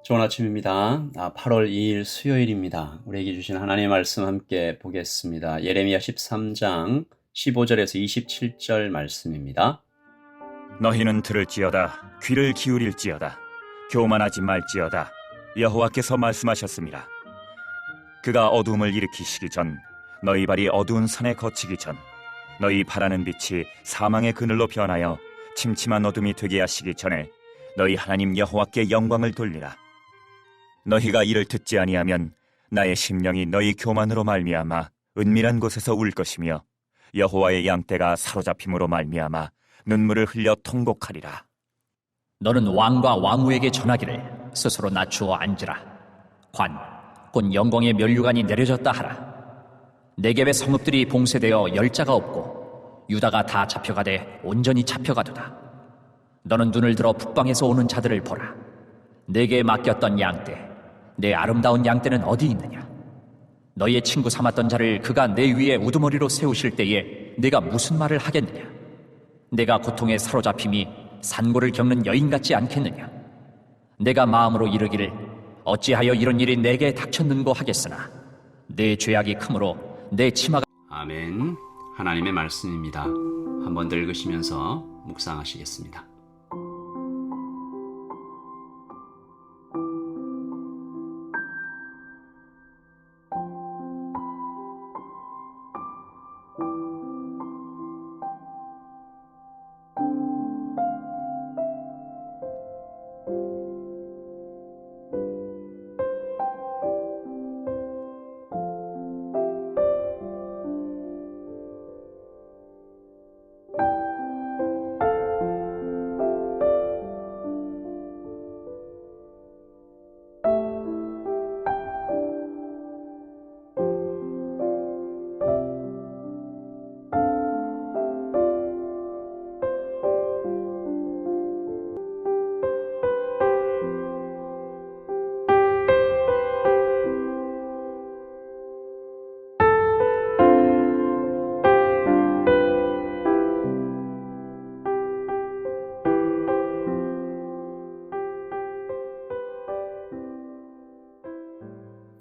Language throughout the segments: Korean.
좋은 아침입니다. 8월 2일 수요일입니다. 우리에게 주신 하나님의 말씀 함께 보겠습니다. 예레미야 13장 15절에서 27절 말씀입니다. 너희는 들을지어다 귀를 기울일지어다 교만하지 말지어다 여호와께서 말씀하셨습니다. 그가 어두움을 일으키시기 전 너희 발이 어두운 산에 거치기 전 너희 바라는 빛이 사망의 그늘로 변하여 침침한 어둠이 되게 하시기 전에 너희 하나님 여호와께 영광을 돌리라. 너희가 이를 듣지 아니하면 나의 심령이 너희 교만으로 말미암아 은밀한 곳에서 울 것이며 여호와의 양떼가 사로잡힘으로 말미암아 눈물을 흘려 통곡하리라. 너는 왕과 왕후에게 전하기를 스스로 낮추어 앉으라. 곧 영광의 면류관이 내려졌다 하라. 네겝의 성읍들이 봉쇄되어 열자가 없고 유다가 다 잡혀가되 온전히 잡혀가도다. 너는 눈을 들어 북방에서 오는 자들을 보라. 내게 맡겼던 양떼, 내 아름다운 양떼는 어디 있느냐? 너희의 친구 삼았던 자를 그가 내 위에 우두머리로 세우실 때에 내가 무슨 말을 하겠느냐? 내가 고통에 사로잡힘이 산고를 겪는 여인 같지 않겠느냐? 내가 마음으로 이르기를 어찌하여 이런 일이 내게 닥쳤는고 하겠으나 내 죄악이 크므로 내 치마가. 아멘. 하나님의 말씀입니다. 한번 더 읽으시면서 묵상하시겠습니다.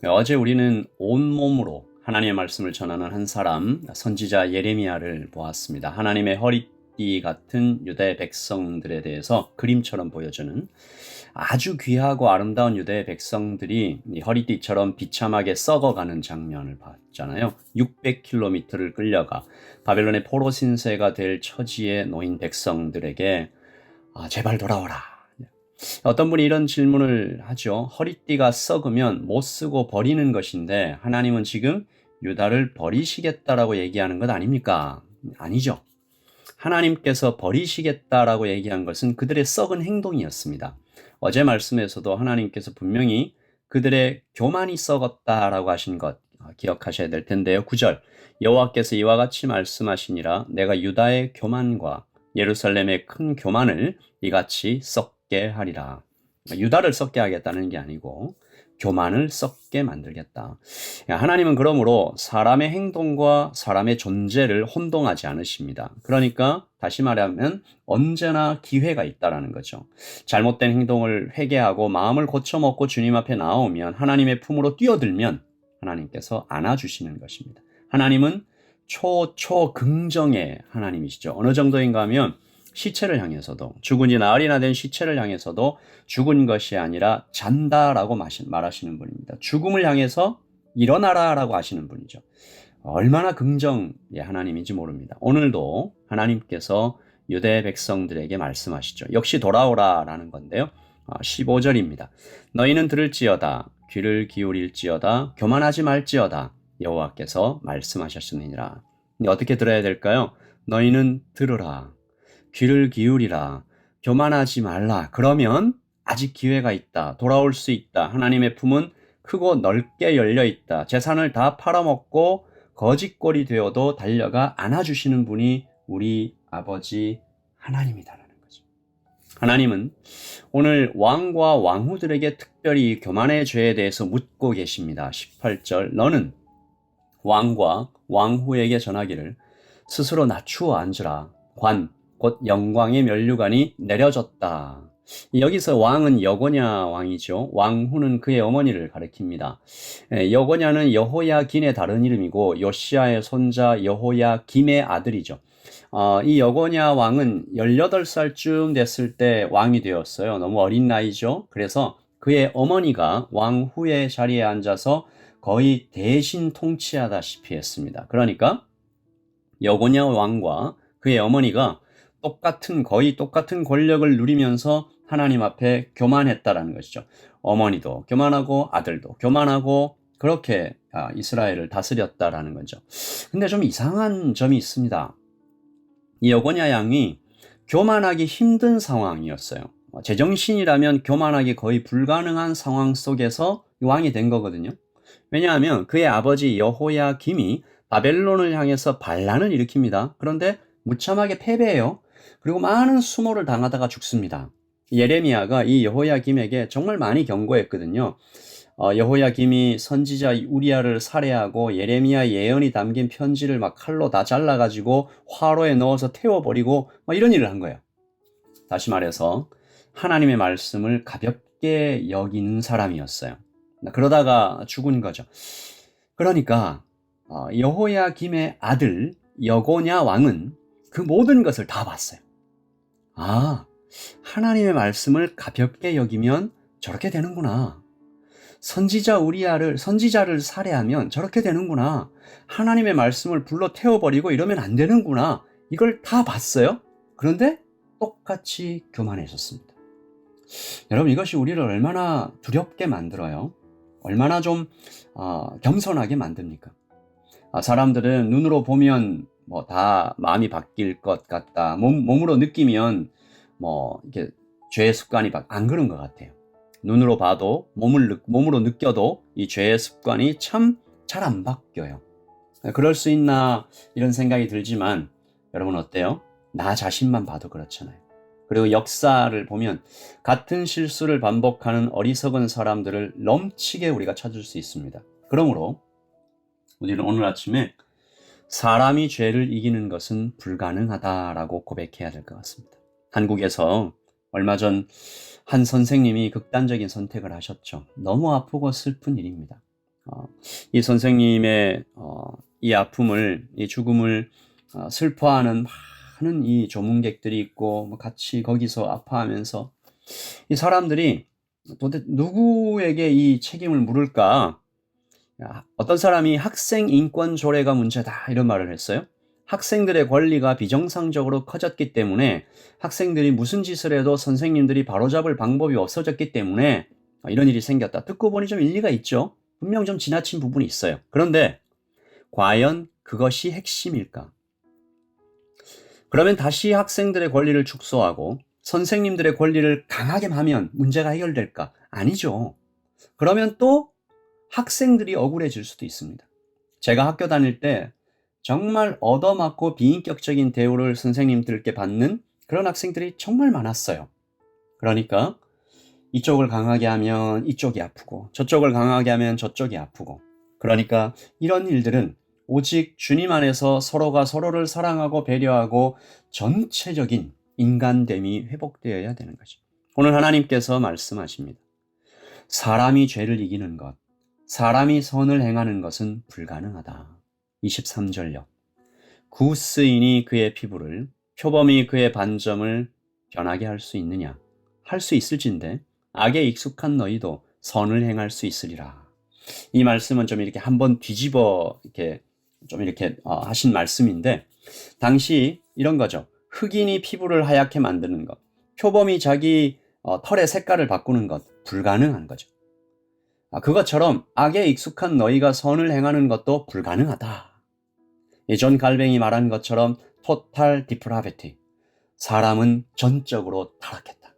어제 우리는 온몸으로 하나님의 말씀을 전하는 한 사람, 선지자 예레미야를 보았습니다. 하나님의 허리띠 같은 유다의 백성들에 대해서 그림처럼 보여주는 아주 귀하고 아름다운 유다의 백성들이 허리띠처럼 비참하게 썩어가는 장면을 봤잖아요. 600km를 끌려가 바벨론의 포로 신세가 될 처지에 놓인 백성들에게 제발 돌아오라. 어떤 분이 이런 질문을 하죠. 허리띠가 썩으면 못 쓰고 버리는 것인데 하나님은 지금 유다를 버리시겠다라고 얘기하는 것 아닙니까? 아니죠. 하나님께서 버리시겠다라고 얘기한 것은 그들의 썩은 행동이었습니다. 어제 말씀에서도 하나님께서 분명히 그들의 교만이 썩었다라고 하신 것 기억하셔야 될 텐데요. 9절 여호와께서 이와 같이 말씀하시니라 내가 유다의 교만과 예루살렘의 큰 교만을 이같이 썩게 하리라. 유다를 썩게 하겠다는 게 아니고 교만을 썩게 만들겠다. 하나님은 그러므로 사람의 행동과 사람의 존재를 혼동하지 않으십니다. 그러니까 다시 말하면 언제나 기회가 있다라는 거죠. 잘못된 행동을 회개하고 마음을 고쳐먹고 주님 앞에 나오면 하나님의 품으로 뛰어들면 하나님께서 안아주시는 것입니다. 하나님은 초긍정의 하나님이시죠. 어느 정도인가 하면 시체를 향해서도 죽은 지 나흘이나 된 시체를 향해서도 죽은 것이 아니라 잔다라고 말하시는 분입니다. 죽음을 향해서 일어나라라고 하시는 분이죠. 얼마나 긍정의 하나님인지 모릅니다. 오늘도 하나님께서 유대 백성들에게 말씀하시죠. 역시 돌아오라라는 건데요. 15절입니다. 너희는 들을지어다 귀를 기울일지어다 교만하지 말지어다 여호와께서 말씀하셨으니라. 어떻게 들어야 될까요? 너희는 들으라. 귀를 기울이라. 교만하지 말라. 그러면 아직 기회가 있다. 돌아올 수 있다. 하나님의 품은 크고 넓게 열려 있다. 재산을 다 팔아먹고 거짓골이 되어도 달려가 안아주시는 분이 우리 아버지 하나님이다라는 거죠. 하나님은 오늘 왕과 왕후들에게 특별히 교만의 죄에 대해서 묻고 계십니다. 18절 너는 왕과 왕후에게 전하기를 스스로 낮추어 앉으라. 곧 영광의 면류관이 내려졌다. 여기서 왕은 여고냐 왕이죠. 왕후는 그의 어머니를 가리킵니다. 여고냐는 여호야긴의 다른 이름이고 요시야의 손자 여호야김의 아들이죠. 이 여고냐 왕은 18살쯤 됐을 때 왕이 되었어요. 너무 어린 나이죠. 그래서 그의 어머니가 왕후의 자리에 앉아서 거의 대신 통치하다시피 했습니다. 그러니까 여고냐 왕과 그의 어머니가 거의 똑같은 권력을 누리면서 하나님 앞에 교만했다라는 것이죠. 어머니도 교만하고 아들도 교만하고 그렇게 이스라엘을 다스렸다라는 거죠. 근데 좀 이상한 점이 있습니다. 이 여고냐 양이 교만하기 힘든 상황이었어요. 제정신이라면 교만하기 거의 불가능한 상황 속에서 왕이 된 거거든요. 왜냐하면 그의 아버지 여호야김이 바벨론을 향해서 반란을 일으킵니다. 그런데 무참하게 패배해요. 그리고 많은 수모를 당하다가 죽습니다. 예레미야가 이 여호야김에게 정말 많이 경고했거든요. 여호야김이 선지자 우리야를 살해하고 예레미야 예언이 담긴 편지를 막 칼로 다 잘라가지고 화로에 넣어서 태워버리고 이런 일을 한 거예요. 다시 말해서 하나님의 말씀을 가볍게 여기는 사람이었어요. 그러다가 죽은 거죠. 그러니까 여호야김의 아들 여고냐 왕은 그 모든 것을 다 봤어요. 하나님의 말씀을 가볍게 여기면 저렇게 되는구나. 선지자를 살해하면 저렇게 되는구나. 하나님의 말씀을 불러 태워버리고 이러면 안 되는구나. 이걸 다 봤어요. 그런데 똑같이 교만해졌습니다. 여러분, 이것이 우리를 얼마나 두렵게 만들어요. 얼마나 좀 겸손하게 만듭니까? 사람들은 눈으로 보면 다 마음이 바뀔 것 같다. 몸으로 느끼면 이렇게 죄의 습관이 안 그런 것 같아요. 눈으로 봐도 몸으로 느껴도 이 죄의 습관이 참 잘 안 바뀌어요. 그럴 수 있나 이런 생각이 들지만 여러분 어때요? 나 자신만 봐도 그렇잖아요. 그리고 역사를 보면 같은 실수를 반복하는 어리석은 사람들을 넘치게 우리가 찾을 수 있습니다. 그러므로 우리는 오늘 아침에 사람이 죄를 이기는 것은 불가능하다라고 고백해야 될 것 같습니다. 한국에서 얼마 전 한 선생님이 극단적인 선택을 하셨죠. 너무 아프고 슬픈 일입니다. 이 선생님의 이 아픔을, 이 죽음을 슬퍼하는 많은 이 조문객들이 있고 같이 거기서 아파하면서 이 사람들이 도대체 누구에게 이 책임을 물을까? 어떤 사람이 학생 인권 조례가 문제다 이런 말을 했어요. 학생들의 권리가 비정상적으로 커졌기 때문에 학생들이 무슨 짓을 해도 선생님들이 바로잡을 방법이 없어졌기 때문에 이런 일이 생겼다. 듣고 보니 좀 일리가 있죠. 분명 좀 지나친 부분이 있어요. 그런데 과연 그것이 핵심일까? 그러면 다시 학생들의 권리를 축소하고 선생님들의 권리를 강하게 하면 문제가 해결될까? 아니죠. 그러면 또 학생들이 억울해질 수도 있습니다. 제가 학교 다닐 때 정말 얻어맞고 비인격적인 대우를 선생님들께 받는 그런 학생들이 정말 많았어요. 그러니까 이쪽을 강하게 하면 이쪽이 아프고 저쪽을 강하게 하면 저쪽이 아프고 그러니까 이런 일들은 오직 주님 안에서 서로가 서로를 사랑하고 배려하고 전체적인 인간됨이 회복되어야 되는 거죠. 오늘 하나님께서 말씀하십니다. 사람이 죄를 이기는 것, 사람이 선을 행하는 것은 불가능하다. 23절요. 구스인이 그의 피부를, 표범이 그의 반점을 변하게 할 수 있느냐? 할 수 있을진데 악에 익숙한 너희도 선을 행할 수 있으리라. 이 말씀은 좀 이렇게 한번 뒤집어 이렇게 하신 말씀인데 당시 이런 거죠. 흑인이 피부를 하얗게 만드는 것, 표범이 자기 털의 색깔을 바꾸는 것 불가능한 거죠. 그것처럼 악에 익숙한 너희가 선을 행하는 것도 불가능하다. 존 갈뱅이 말한 것처럼 토탈 디프라비티. 사람은 전적으로 타락했다.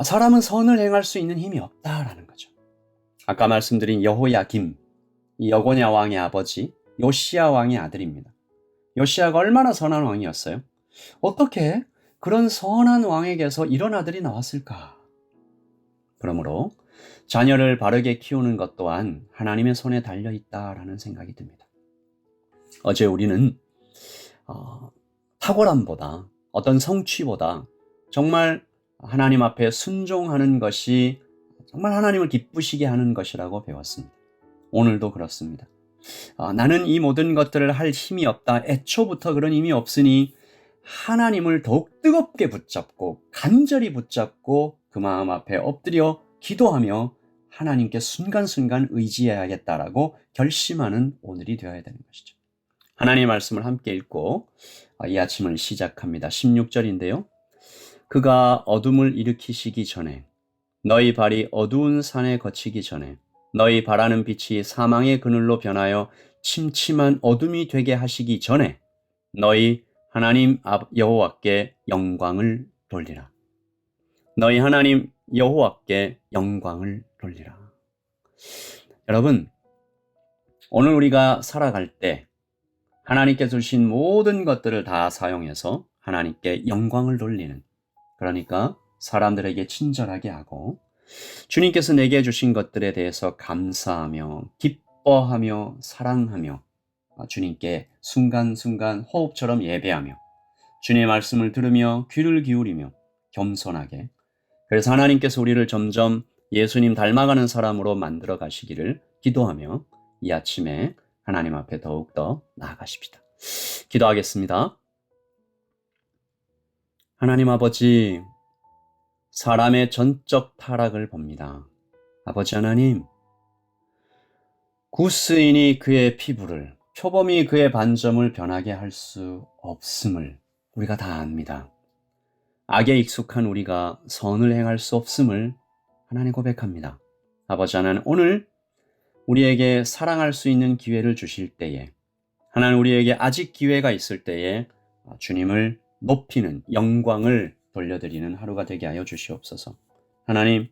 사람은 선을 행할 수 있는 힘이 없다라는 거죠. 아까 말씀드린 여호야김, 이 여고냐 왕의 아버지 요시야 왕의 아들입니다. 요시야가 얼마나 선한 왕이었어요? 어떻게 그런 선한 왕에게서 이런 아들이 나왔을까? 그러므로 자녀를 바르게 키우는 것 또한 하나님의 손에 달려있다라는 생각이 듭니다. 어제 우리는 탁월함보다 어떤 성취보다 정말 하나님 앞에 순종하는 것이 정말 하나님을 기쁘시게 하는 것이라고 배웠습니다. 오늘도 그렇습니다. 나는 이 모든 것들을 할 힘이 없다. 애초부터 그런 힘이 없으니 하나님을 더욱 뜨겁게 붙잡고 간절히 붙잡고 그 마음 앞에 엎드려 기도하며 하나님께 순간순간 의지해야겠다라고 결심하는 오늘이 되어야 되는 것이죠. 하나님의 말씀을 함께 읽고 이 아침을 시작합니다. 16절인데요. 그가 어둠을 일으키시기 전에 너희 발이 어두운 산에 거치기 전에 너희 바라는 빛이 사망의 그늘로 변하여 침침한 어둠이 되게 하시기 전에 너희 하나님 여호와께 영광을 돌리라. 너희 하나님 여호와께 영광을 돌리라. 여러분, 오늘 우리가 살아갈 때 하나님께서 주신 모든 것들을 다 사용해서 하나님께 영광을 돌리는, 그러니까 사람들에게 친절하게 하고 주님께서 내게 주신 것들에 대해서 감사하며 기뻐하며 사랑하며 주님께 순간순간 호흡처럼 예배하며 주님의 말씀을 들으며 귀를 기울이며 겸손하게, 그래서 하나님께서 우리를 점점 예수님 닮아가는 사람으로 만들어 가시기를 기도하며 이 아침에 하나님 앞에 더욱더 나아가십시다. 기도하겠습니다. 하나님 아버지, 사람의 전적 타락을 봅니다. 아버지 하나님, 구스인이 그의 피부를, 표범이 그의 반점을 변하게 할 수 없음을 우리가 다 압니다. 악에 익숙한 우리가 선을 행할 수 없음을 하나님 고백합니다. 아버지 하나님, 오늘 우리에게 사랑할 수 있는 기회를 주실 때에, 하나님 우리에게 아직 기회가 있을 때에 주님을 높이는, 영광을 돌려드리는 하루가 되게 하여 주시옵소서. 하나님,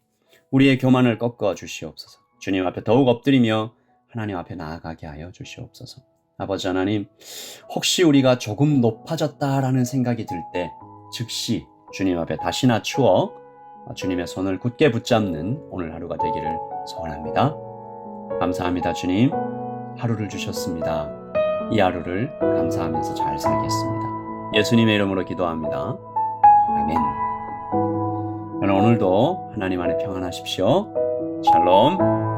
우리의 교만을 꺾어 주시옵소서. 주님 앞에 더욱 엎드리며 하나님 앞에 나아가게 하여 주시옵소서. 아버지 하나님, 혹시 우리가 조금 높아졌다라는 생각이 들 때 즉시 주님 앞에 다시 낮추어 주님의 손을 굳게 붙잡는 오늘 하루가 되기를 소원합니다. 감사합니다. 주님, 하루를 주셨습니다. 이 하루를 감사하면서 잘 살겠습니다. 예수님의 이름으로 기도합니다. 아멘. 오늘도 하나님 안에 평안하십시오. 샬롬.